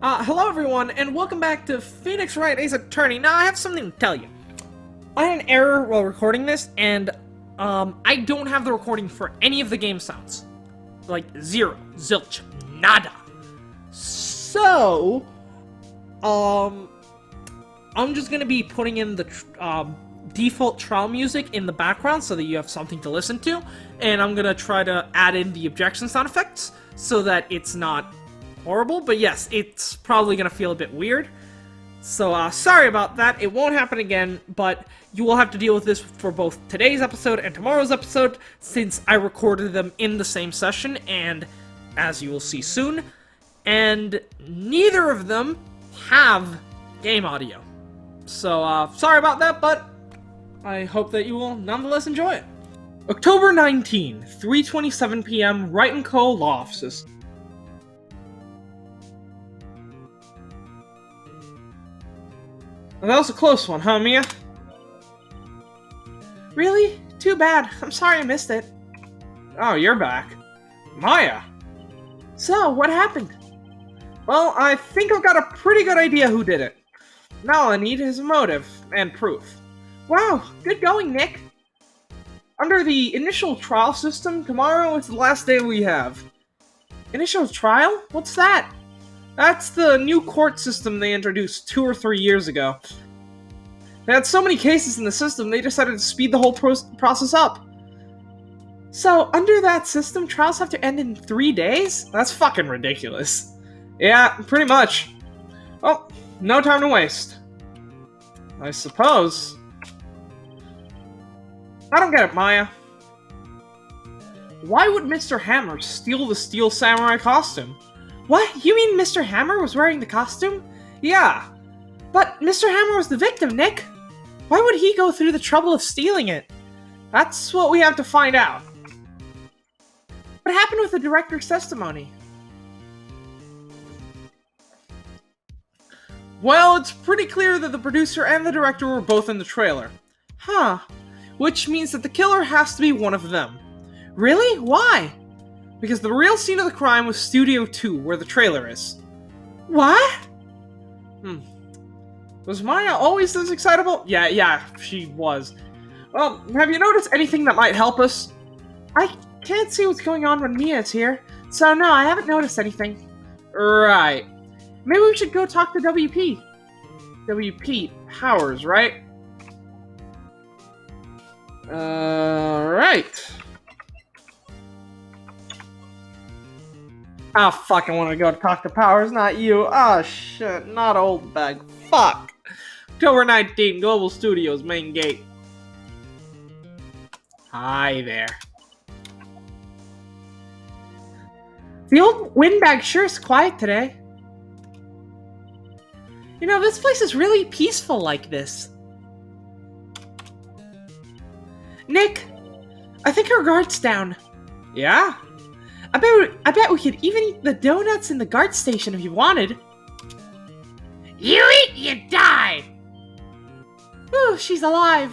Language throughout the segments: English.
Hello everyone, and welcome back to Phoenix Wright, Ace Attorney. Now, I have something to tell you. I had an error while recording this, and, I don't have the recording for any of the game sounds. Like, zero. Zilch. Nada. So, I'm just gonna be putting in the, default trial music in the background so that you have something to listen to, and I'm gonna try to add in the objection sound effects so that it's not horrible, but yes, it's probably gonna feel a bit weird. So, sorry about that. It won't happen again, but you will have to deal with this for both today's episode and tomorrow's episode, since I recorded them in the same session, and as you will see soon, and neither of them have game audio. So, sorry about that, but I hope that you will nonetheless enjoy it. October 19, 3:27 p.m., Wright & Co. Law Offices. Well, that was a close one, huh, Mia? Really? Too bad. I'm sorry I missed it. Oh, you're back. Maya! So, what happened? Well, I think I've got a pretty good idea who did it. Now all I need is a motive and proof. Wow, good going, Nick. Under the initial trial system, tomorrow is the last day we have. Initial trial? What's that? That's the new court system they introduced 2 or 3 years ago. They had so many cases in the system, they decided to speed the whole process up. So, under that system, trials have to end in 3 days? That's fucking ridiculous. Yeah, pretty much. Well, no time to waste. I suppose. I don't get it, Maya. Why would Mr. Hammer steal the Steel Samurai costume? What? You mean Mr. Hammer was wearing the costume? Yeah. But Mr. Hammer was the victim, Nick. Why would he go through the trouble of stealing it? That's what we have to find out. What happened with the director's testimony? Well, it's pretty clear that the producer and the director were both in the trailer. Huh. Which means that the killer has to be one of them. Really? Why? Because the real scene of the crime was Studio 2, where the trailer is. What? Was Maya always this excitable? Yeah, she was. Well, have you noticed anything that might help us? I can't see what's going on when Mia's here, so no, I haven't noticed anything. Right. Maybe we should go talk to WP. WP Powers, right? Right. Ah, fuck, I want to go talk to Powers, not you. Ah, shit, not old bag. Fuck. October 19, Global Studios, main gate. Hi there. The old windbag sure is quiet today. You know, this place is really peaceful like this. Nick, I think our guard's down. Yeah? I bet we could even eat the donuts in the guard station if you wanted. You eat, you die! Ooh, she's alive.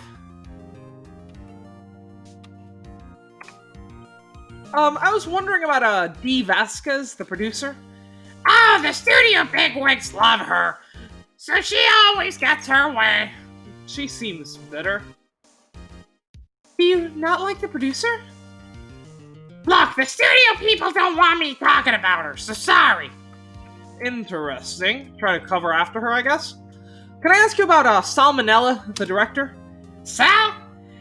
I was wondering about, Dee Vasquez, the producer. Oh, the studio bigwigs love her. So she always gets her way. She seems bitter. Do you not like the producer? Look, the studio people don't want me talking about her, so sorry. Interesting. Try to cover after her, I guess. Can I ask you about, Salmonella, the director? Sal?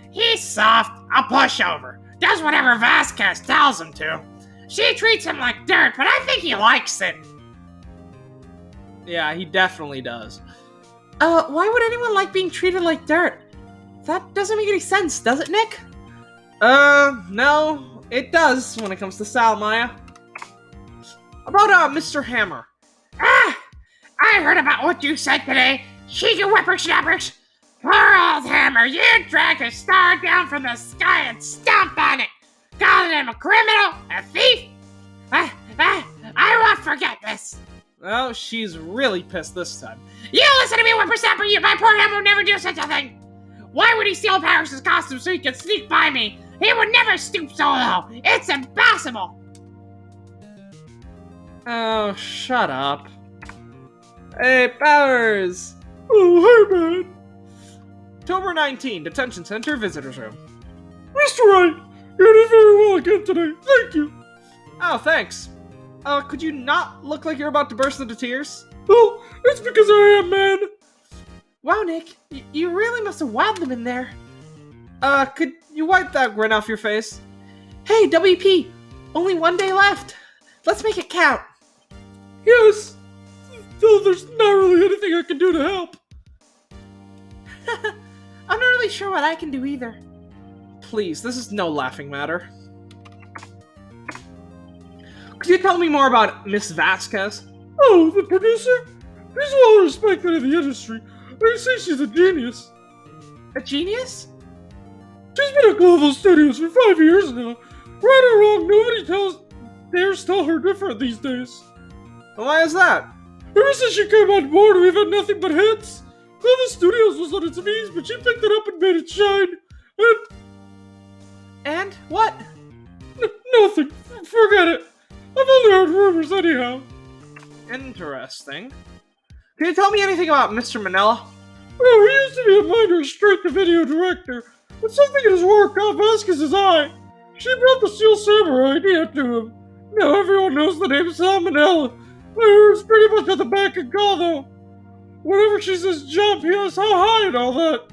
He's soft, a pushover. Does whatever Vasquez tells him to. She treats him like dirt, but I think he likes it. Yeah, he definitely does. Why would anyone like being treated like dirt? That doesn't make any sense, does it, Nick? No. It does when it comes to Sal, Maya. About, Mr. Hammer. Ah! I heard about what you said today. Cheeky whippersnappers. Poor old Hammer, you dragged a star down from the sky and stomped on it. Calling him a criminal, a thief. I won't forget this. Well, she's really pissed this time. You listen to me, whippersnapper. My poor Hammer would never do such a thing. Why would he steal Paris' costume so he could sneak by me? He would never stoop so low. It's impossible. Oh, shut up. Hey, Powers! Oh, hey, man. October 19, Detention Center, Visitors Room. Mr. Wright, you did very well again today. Thank you. Oh, thanks. Could you not look like you're about to burst into tears? Oh, it's because I am, man. Wow, Nick, you really must have wowed them in there. Could you wipe that grin off your face? Hey, WP, only one day left. Let's make it count. Yes. Though there's not really anything I can do to help. I'm not really sure what I can do either. Please, this is no laughing matter. Could you tell me more about Miss Vasquez? Oh, the producer? She's well respected in the industry. They say she's a genius. A genius? She's been at Global Studios for 5 years now. Right or wrong, nobody dares tell her different these days. Why is that? Ever since she came on board, we've had nothing but hits. Global Studios was on its knees, but she picked it up and made it shine. And what? Nothing. Forget it. I've only heard rumors anyhow. Interesting. Can you tell me anything about Mr. Manella? Oh, he used to be a minor straight-to-video director, but something in his work caught Vasquez's eye. She brought the Steel Samurai idea to him. Now everyone knows the name Sal Manella. I heard it's pretty much at the back and call, though. Whenever she says jump, he asks how high and all that.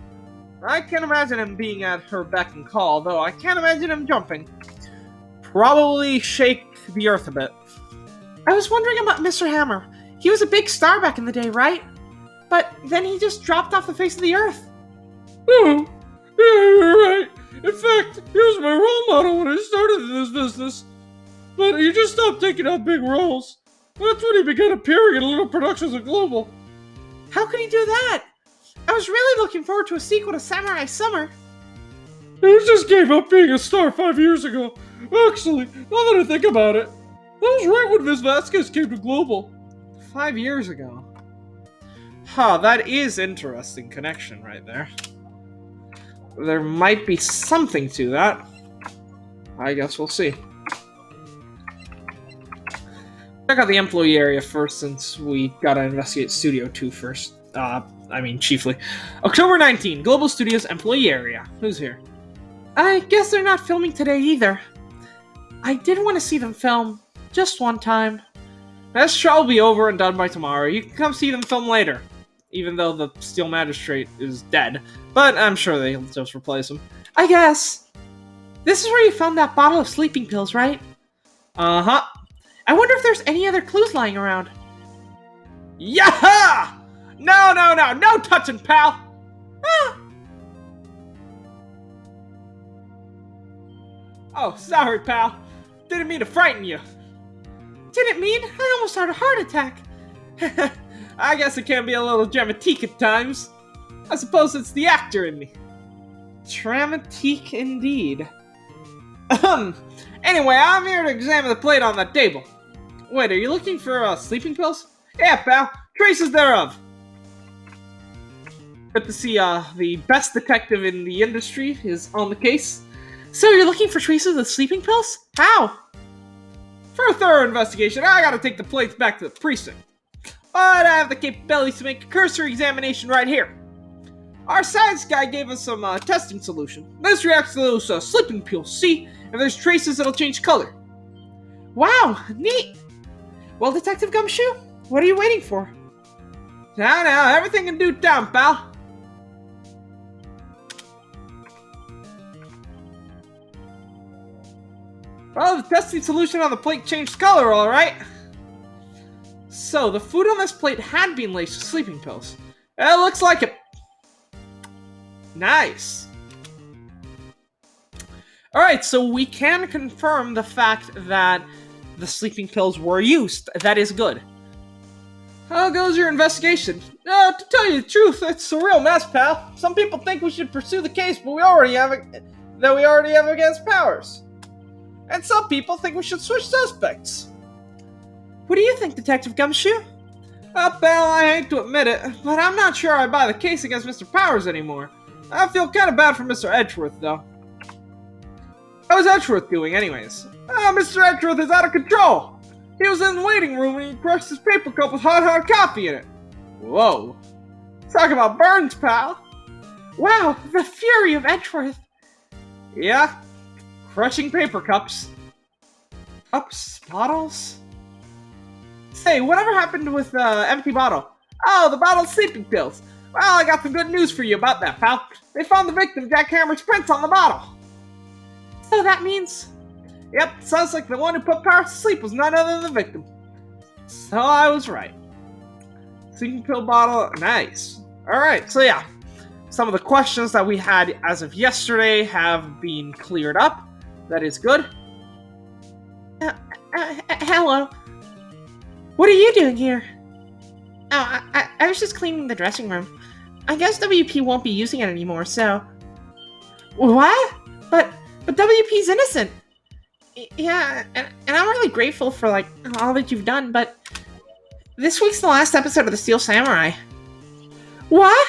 I can't imagine him being at her beck and call, though I can't imagine him jumping. Probably shake the earth a bit. I was wondering about Mr. Hammer. He was a big star back in the day, right? But then he just dropped off the face of the earth. Oh, yeah, you're right. In fact, he was my role model when I started in this business. But he just stopped taking on big roles. That's when he began appearing in little productions at Global. How could he do that? I was really looking forward to a sequel to Samurai Summer. He just gave up being a star 5 years ago. Actually, now that I think about it, that was right when Miss Vasquez came to Global. 5 years ago. Huh, that is interesting connection right there. There might be something to that. I guess we'll see. Check out the employee area first, since we gotta investigate Studio 2 first. Chiefly. October 19, Global Studios employee area. Who's here? I guess they're not filming today either. I did want to see them film. Just one time. This show will be over and done by tomorrow. You can come see them film later. Even though the Steel Magistrate is dead. But I'm sure they'll just replace him. I guess. This is where you found that bottle of sleeping pills, right? Uh-huh. I wonder if there's any other clues lying around. Yaha! No touching, pal! Ah! Oh, sorry, pal. Didn't mean to frighten you. Didn't mean? I almost had a heart attack. I guess it can be a little dramatique at times. I suppose it's the actor in me. Dramatique indeed. Anyway, I'm here to examine the plate on that table. Wait, are you looking for sleeping pills? Yeah, pal. Traces thereof. Good to see the best detective in the industry is on the case. So you're looking for traces of sleeping pills? How? For a thorough investigation, I gotta take the plates back to the precinct. But I have the capability to make a cursory examination right here. Our science guy gave us some testing solution. This reacts to those sleeping pills. See, if there's traces, it'll change color. Wow, neat. Well, Detective Gumshoe, what are you waiting for? Now, everything in due time, pal. Well, the testing solution on the plate changed color, alright. So, the food on this plate had been laced with sleeping pills. It looks like it. Nice. Alright, so we can confirm the fact that the sleeping pills were used. That is good. How goes your investigation? To tell you the truth, it's a real mess, pal. Some people think we should pursue the case, but we already have against Powers. And some people think we should switch suspects. What do you think, Detective Gumshoe? Well, pal, I hate to admit it, but I'm not sure I buy the case against Mr. Powers anymore. I feel kind of bad for Mr. Edgeworth, though. How's Edgeworth doing, anyways? Mr. Edgeworth is out of control! He was in the waiting room and he crushed his paper cup with hot coffee in it. Whoa. Talk about burns, pal. Wow, the fury of Edgeworth. Yeah, crushing paper cups. Cups? Bottles? Say, whatever happened with the empty bottle? Oh, the bottle of sleeping pills. Well, I got some good news for you about that, pal. They found the victim, Jack Hammer's prints on the bottle. So that means... Yep, sounds like the one who put Paris to sleep was none other than the victim. So I was right. Sleeping pill bottle, nice. Alright, so yeah. Some of the questions that we had as of yesterday have been cleared up. That is good. Hello. What are you doing here? Oh, I was just cleaning the dressing room. I guess WP won't be using it anymore, so... What? But WP's innocent. Yeah, and I'm really grateful for, like, all that you've done, but... This week's the last episode of The Steel Samurai. What?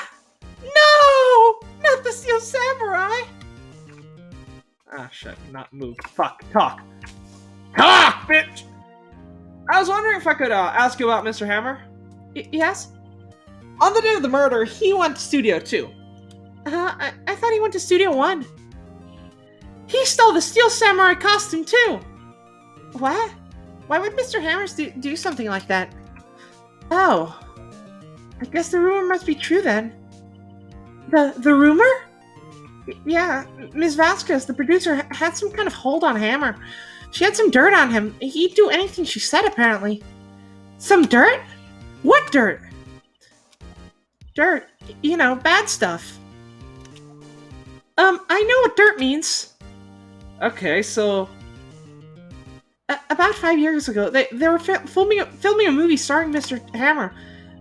No! Not The Steel Samurai! Ah, shit, not move. Fuck, talk. Talk, bitch! I was wondering if I could ask you about Mr. Hammer. Yes? On the day of the murder, he went to Studio 2. I thought he went to Studio 1. He stole the Steel Samurai costume, too! What? Why would Mr. Hammer do something like that? Oh. I guess the rumor must be true, then. The rumor? Yeah, Ms. Vasquez, the producer, had some kind of hold on Hammer. She had some dirt on him. He'd do anything she said, apparently. Some dirt? What dirt? Dirt. You know, bad stuff. I know what dirt means. Okay, so... About 5 years ago, they were filming a movie starring Mr. Hammer.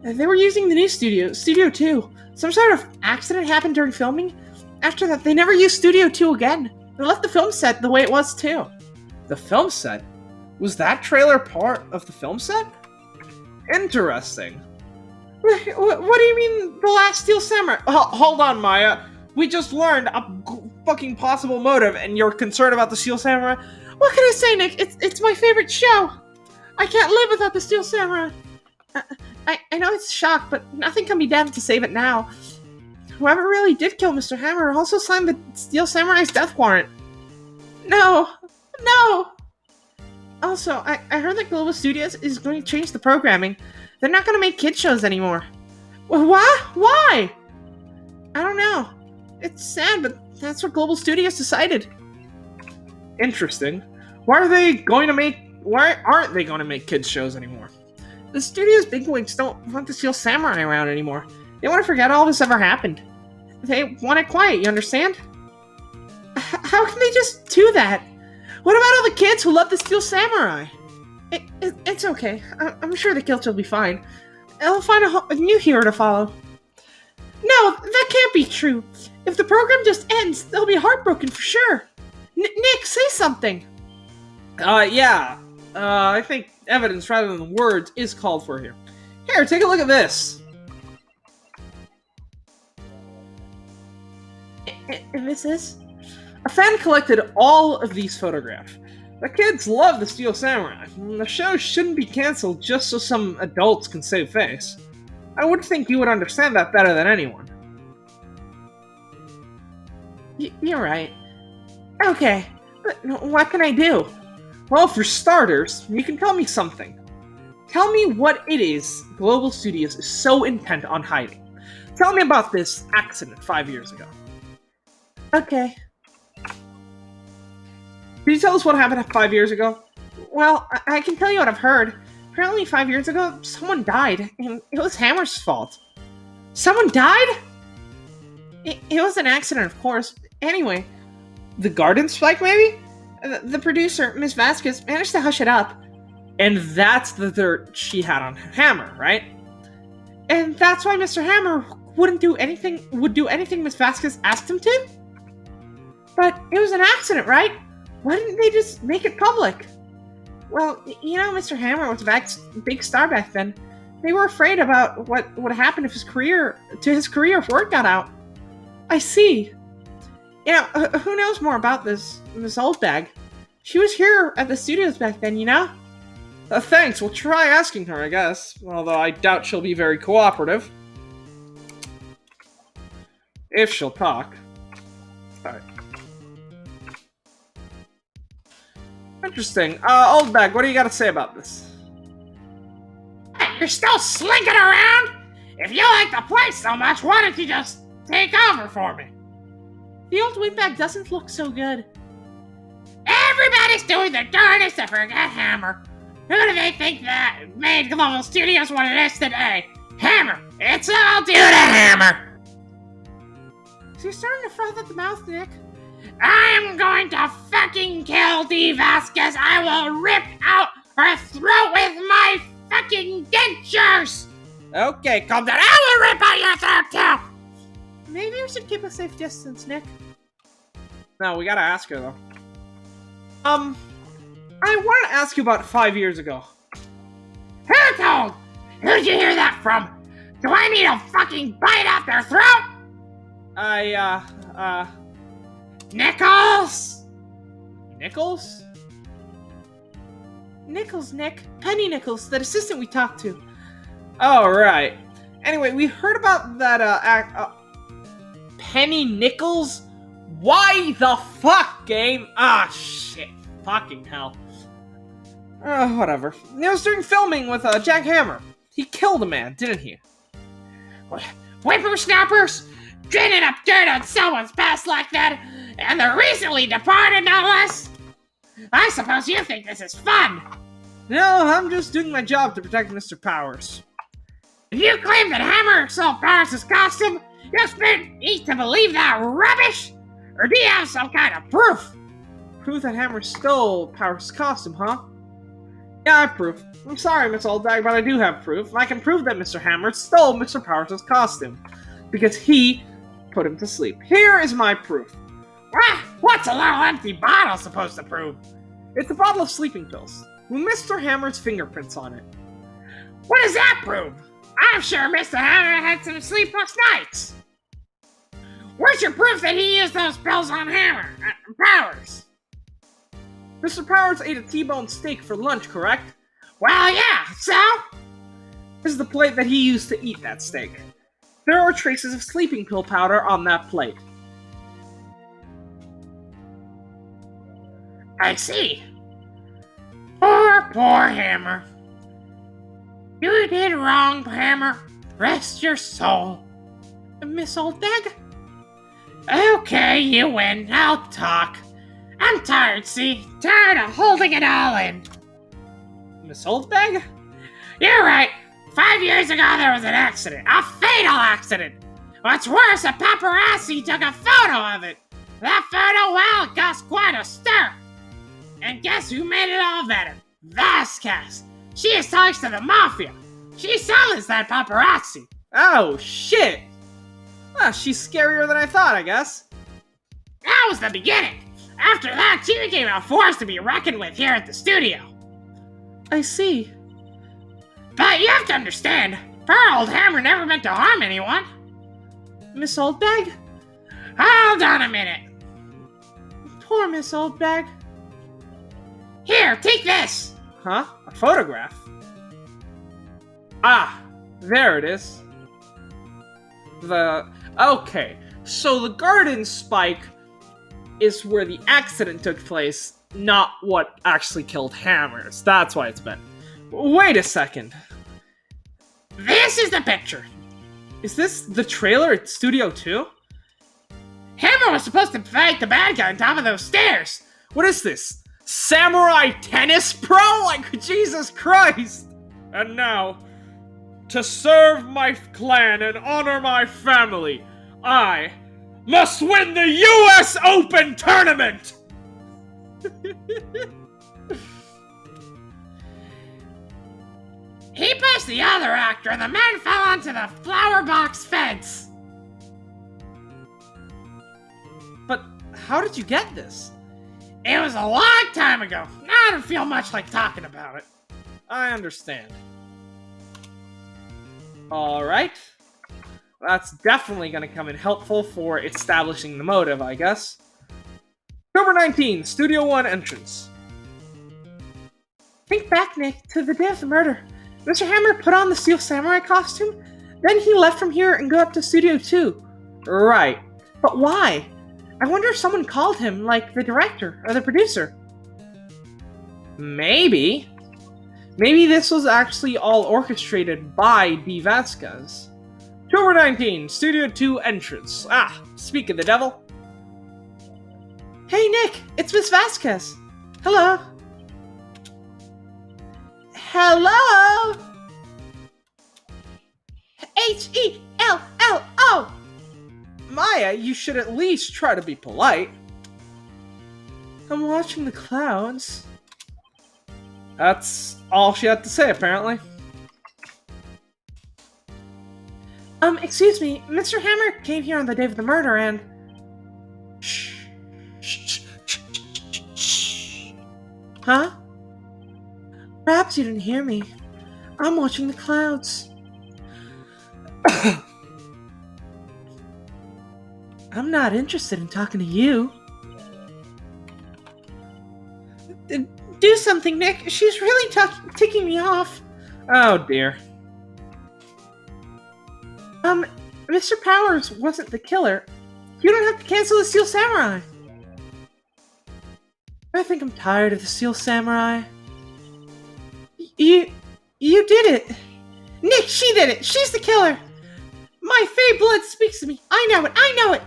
They were using the new studio, Studio 2. Some sort of accident happened during filming. After that, they never used Studio 2 again. They left the film set the way it was, too. The film set? Was that trailer part of the film set? Interesting. What do you mean, the last Steel Samurai? Hold on, Maya. We just learned a fucking possible motive, and you're concerned about the Steel Samurai? What can I say, Nick? It's my favorite show. I can't live without the Steel Samurai. I know it's a shock, but nothing can be done to save it now. Whoever really did kill Mr. Hammer also signed the Steel Samurai's death warrant. No. Also, I heard that Global Studios is going to change the programming. They're not going to make kids shows anymore. What? Why? I don't know. It's sad, but that's what Global Studios decided. Interesting. Why aren't they going to make kids shows anymore? The studio's bigwigs don't want the Steel Samurai around anymore. They want to forget all this ever happened. They want it quiet, you understand? How can they just do that? What about all the kids who love the Steel Samurai? It's okay. I'm sure the kids will be fine. They'll find a new hero to follow. No, that can't be true. If the program just ends, they'll be heartbroken for sure. Nick, say something. Yeah. I think evidence rather than words is called for here. Here, take a look at this. And this is? A fan collected all of these photographs. The kids love the Steel Samurai. The show shouldn't be cancelled just so some adults can save face. I would think you would understand that better than anyone. You're right. Okay, but what can I do? Well, for starters, you can tell me something. Tell me what it is Global Studios is so intent on hiding. Tell me about this accident 5 years ago. Okay. Can you tell us what happened 5 years ago? Well, I can tell you what I've heard. Apparently 5 years ago, someone died, and it was Hammer's fault. Someone died? It was an accident, of course. Anyway, the garden spike, maybe? The producer, Ms. Vasquez, managed to hush it up. And that's the dirt she had on Hammer, right? And that's why Mr. Hammer would do anything Ms. Vasquez asked him to? But it was an accident, right? Why didn't they just make it public? Well, you know, Mr. Hammer was a big star back then. They were afraid about what would happen if his career if word got out. I see. You know, who knows more about this old bag? She was here at the studios back then, you know? Thanks, we'll try asking her, I guess. Although I doubt she'll be very cooperative. If she'll talk. Alright. Interesting. Old Bag, what do you got to say about this? You're still slinking around? If you like the place so much, why don't you just take over for me? The old windbag doesn't look so good. Everybody's doing their darnest to forget Hammer. Who do they think that made Global Studios what it is today? Hammer! It's all due to Hammer! So you're starting to froth at the mouth, Nick. I'm going to fucking kill Dee Vasquez. I will rip out her throat with my fucking dentures! Okay, calm down. I will rip out your throat too! Maybe we should keep a safe distance, Nick. No, we gotta ask her, though. I want to ask you about 5 years ago. Who told? Who'd you hear that from? Do I need to fucking bite out their throat? Nichols? Nichols? Nichols, Nick. Penny Nichols, that assistant we talked to. Oh, right. Anyway, we heard about that, Penny Nichols? Why the fuck, game? Ah, shit. Fucking hell. Whatever. It was during filming with, Jack Hammer. He killed a man, didn't he? Whippersnappers? Draining up dirt on someone's past like that, and they're recently departed, no less? I suppose you think this is fun. No, I'm just doing my job to protect Mr. Powers. If you claim that Hammer stole Powers' costume, you expect me to believe that rubbish? Or do you have some kind of proof? Proof that Hammer stole Powers' costume, huh? Yeah, I have proof. I'm sorry, Miss Oldbag, but I do have proof. I can prove that Mr. Hammer stole Mr. Powers' costume. Because he put him to sleep. Here is my proof. What's a little empty bottle supposed to prove? It's a bottle of sleeping pills, with Mr. Hammer's fingerprints on it. What does that prove? I'm sure Mr. Hammer had some sleepless nights. Where's your proof that he used those pills on Hammer? Powers? Mr. Powers ate a T-bone steak for lunch, correct? Well, yeah, so? This is the plate that he used to eat that steak. There are traces of sleeping pill powder on that plate. I see. Poor Hammer. You did wrong, Hammer. Rest your soul. Miss Oldbag? Okay, you win. I'll talk. I'm tired, see? Tired of holding it all in. Miss Oldbag? You're right. 5 years ago, there was an accident. A fatal accident. What's worse, a paparazzi took a photo of it. That photo, well, it caused quite a stir. And guess who made it all better? Vasquez. She is ties to the mafia. She silenced that paparazzi. Oh, shit. Well, she's scarier than I thought, I guess. That was the beginning. After that, she became a force to be reckoned with here at the studio. I see. But you have to understand, poor old Hammer never meant to harm anyone. Miss Oldbag? Hold on a minute. Poor Miss Oldbag. Here, take this. Huh? A photograph? Ah, there it is. Okay, so the garden spike is where the accident took place, not what actually killed Hammers. That's why it's been. Wait a second. This is the picture. Is this the trailer at Studio 2? Hammer was supposed to fight the bad guy on top of those stairs. What is this? Samurai Tennis Pro? Like, Jesus Christ! And now, to serve my clan and honor my family, I must win the US Open Tournament! He pushed the other actor and the man fell onto the flower box fence. But how did you get this? It was a long time ago. I don't feel much like talking about it. I understand. Alright. That's definitely going to come in helpful for establishing the motive, I guess. October 19, Studio 1 entrance. Think back, Nick, to the day of the murder. Mr. Hammer put on the Steel Samurai costume, then he left from here and go up to Studio 2. Right. But why? I wonder if someone called him, like the director or the producer. Maybe. Maybe this was actually all orchestrated by D. Vasquez. October 19, Studio 2 entrance. Ah, speak of the devil. Hey Nick, it's Miss Vasquez. Hello. Hello! Hello! Maya, you should at least try to be polite. I'm watching the clouds. That's all she had to say, apparently. Excuse me, Mr. Hammer came here on the day of the murder and... Shh. Huh? Perhaps you didn't hear me. I'm watching the clouds. I'm not interested in talking to you. Do something, Nick. She's really ticking me off. Oh, dear. Mr. Powers wasn't the killer. You don't have to cancel the Steel Samurai. I think I'm tired of the Steel Samurai. You did it! Nick, she did it! She's the killer! My Fey blood speaks to me! I know it!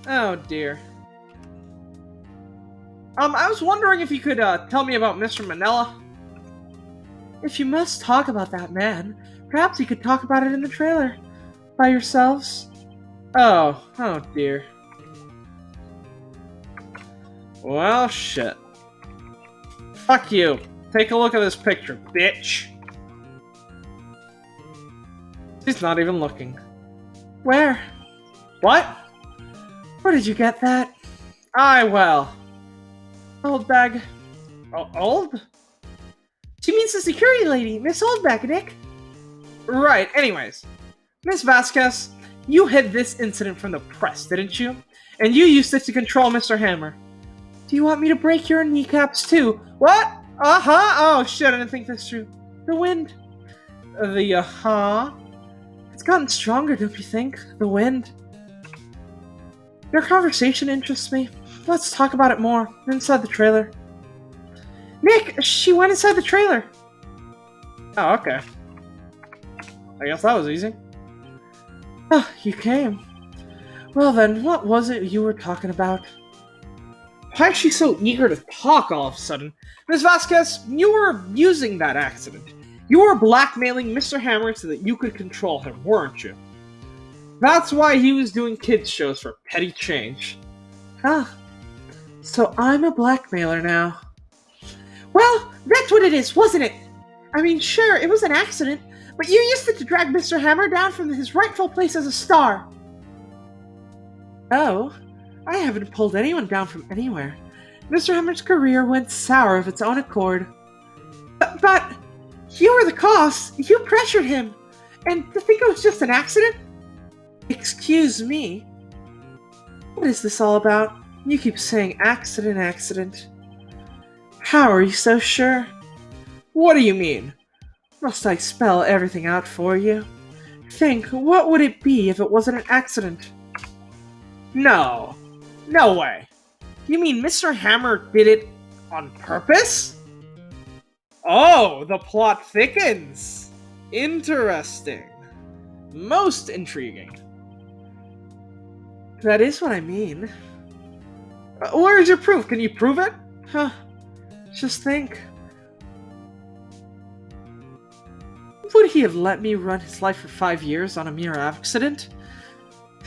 Oh dear. I was wondering if you could, tell me about Mr. Manila. If you must talk about that man, perhaps you could talk about it in the trailer. By yourselves. Oh dear. Well, shit. Fuck you. Take a look at this picture, bitch. She's not even looking. Where? What? Where did you get that? Well. Old bag. Old? She means the security lady, Miss Oldbag, Nick. Right, anyways. Miss Vasquez, you hid this incident from the press, didn't you? And you used it to control Mr. Hammer. Do you want me to break your kneecaps too? What? Oh shit, I didn't think this through. The wind. It's gotten stronger, don't you think? The wind. Your conversation interests me. Let's talk about it more. Inside the trailer. Nick, she went inside the trailer. Oh, okay. I guess that was easy. Oh, you came. Well then, what was it you were talking about? Why is she so eager to talk all of a sudden? Ms. Vasquez, you were using that accident. You were blackmailing Mr. Hammer so that you could control him, weren't you? That's why he was doing kids shows for petty change. Ah, so I'm a blackmailer now. Well, that's what it is, wasn't it? I mean, sure, it was an accident, but you used it to drag Mr. Hammer down from his rightful place as a star. Oh, I haven't pulled anyone down from anywhere. Mr. Hammer's career went sour of its own accord. But you were the cause. You pressured him. And to think it was just an accident? Excuse me. What is this all about? You keep saying accident. How are you so sure? What do you mean? Must I spell everything out for you? Think, what would it be if it wasn't an accident? No way. You mean Mr. Hammer did it on purpose? Oh, the plot thickens. Interesting. Most intriguing. That is what I mean. Where is your proof? Can you prove it? Huh. Just think. Would he have let me run his life for 5 years on a mere accident?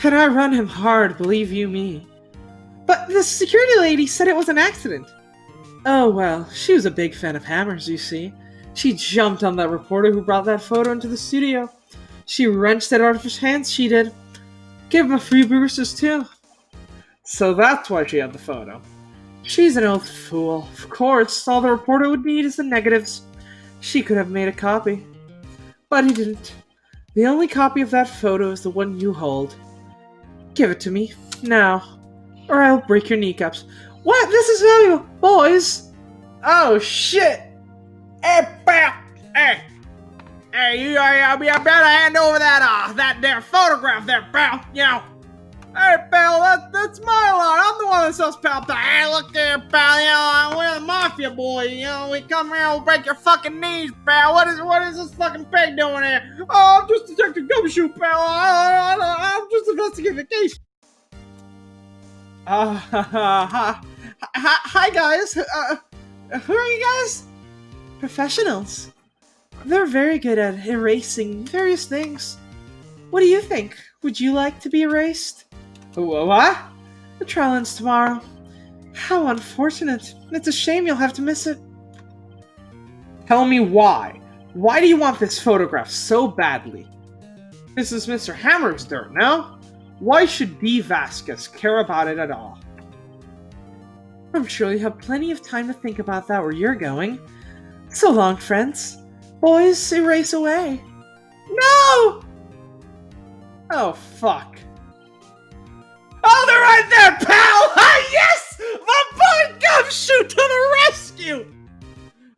And I run him hard, believe you me. But the security lady said it was an accident. Oh well, she was a big fan of Hammer's, you see. She jumped on that reporter who brought that photo into the studio. She wrenched it out of his hands, she did. Gave him a free boosters too. So that's why she had the photo. She's an old fool. Of course, all the reporter would need is the negatives. She could have made a copy. But he didn't. The only copy of that photo is the one you hold. Give it to me, now, or I'll break your kneecaps. What? This is valuable, boys! Oh, shit! Hey, pal! Hey! Hey, you better hand over that there photograph there, pal, you know. Hey, pal, that's my line. I'm the one that sells pal. Hey, look there, pal, you know, we're the mafia boy, you know, we come here and we'll break your fucking knees, pal. What is this fucking pig doing here? Oh, I'm just Detective Gumshoe, pal. I'm just investigating the case. Hi, guys. Who are you guys? Professionals. They're very good at erasing various things. What do you think? Would you like to be erased? What? The trial ends tomorrow. How unfortunate. It's a shame you'll have to miss it. Tell me why. Why do you want this photograph so badly? This is Mr. Hammer's dirt, no? Why should D. Vasquez care about it at all? I'm sure you have plenty of time to think about that where you're going. So long, friends. Boys, erase away. No! Oh, fuck. Oh, they're right there, pal! Ah, yes! My boy Gumshoe to the rescue!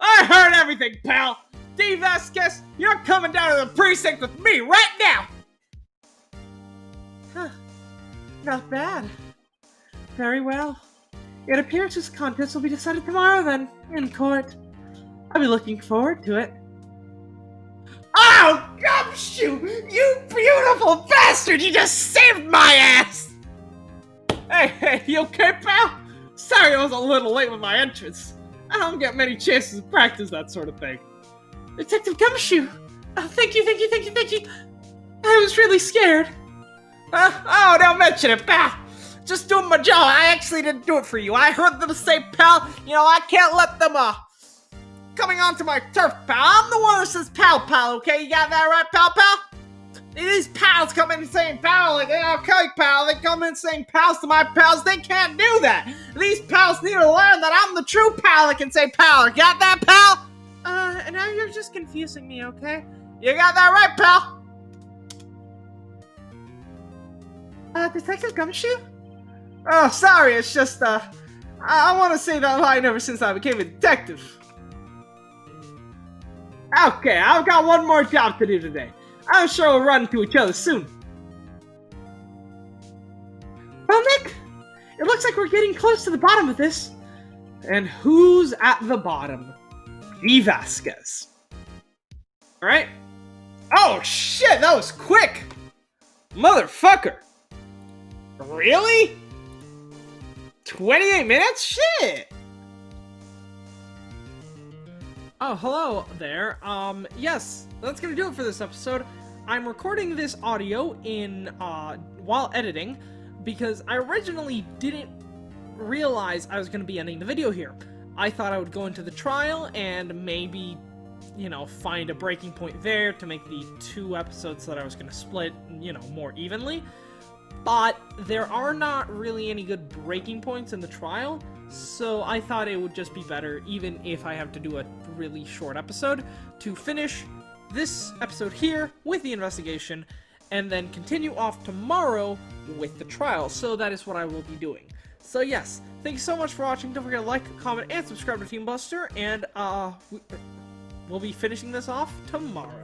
I heard everything, pal! D. Vasquez, you're coming down to the precinct with me right now! Huh. Not bad. Very well. It appears this contest will be decided tomorrow then, in court. I'll be looking forward to it. Oh, Gumshoe! You beautiful bastard! You just saved my ass! Hey, you okay, pal? Sorry I was a little late with my entrance. I don't get many chances to practice that sort of thing. Detective Gumshoe! Oh, thank you. I was really scared. Oh, don't mention it, pal. Just doing my job. I actually didn't do it for you. I heard them say, pal, you know, I can't let them, coming onto my turf, pal. I'm the one that says pal, okay? You got that right, pal? These pals come in saying pal, like, okay, pal, they come in saying pals to my pals. They can't do that. These pals need to learn that I'm the true pal that can say pal. You got that, pal? Now you're just confusing me, okay? You got that right, pal? Detective Gumshoe? Oh, sorry, it's just, I want to say that line ever since I became a detective. Okay, I've got one more job to do today. I'm sure we'll run into each other soon. Well, Nick, it looks like we're getting close to the bottom of this. And who's at the bottom? D. Vasquez. Alright. Oh, shit, that was quick. Motherfucker. Really? 28 minutes? Shit. Oh, hello there. Yes, that's gonna do it for this episode. I'm recording this audio in, while editing, because I originally didn't realize I was gonna be ending the video here. I thought I would go into the trial and maybe, you know, find a breaking point there to make the 2 episodes that I was gonna split, you know, more evenly. But there are not really any good breaking points in the trial, so I thought it would just be better, even if I have to do a really short episode, to finish this episode here with the investigation, and then continue off tomorrow with the trial. So that is what I will be doing. So yes, thank you so much for watching. Don't forget to like, comment, and subscribe to Team Buster, and we'll be finishing this off tomorrow.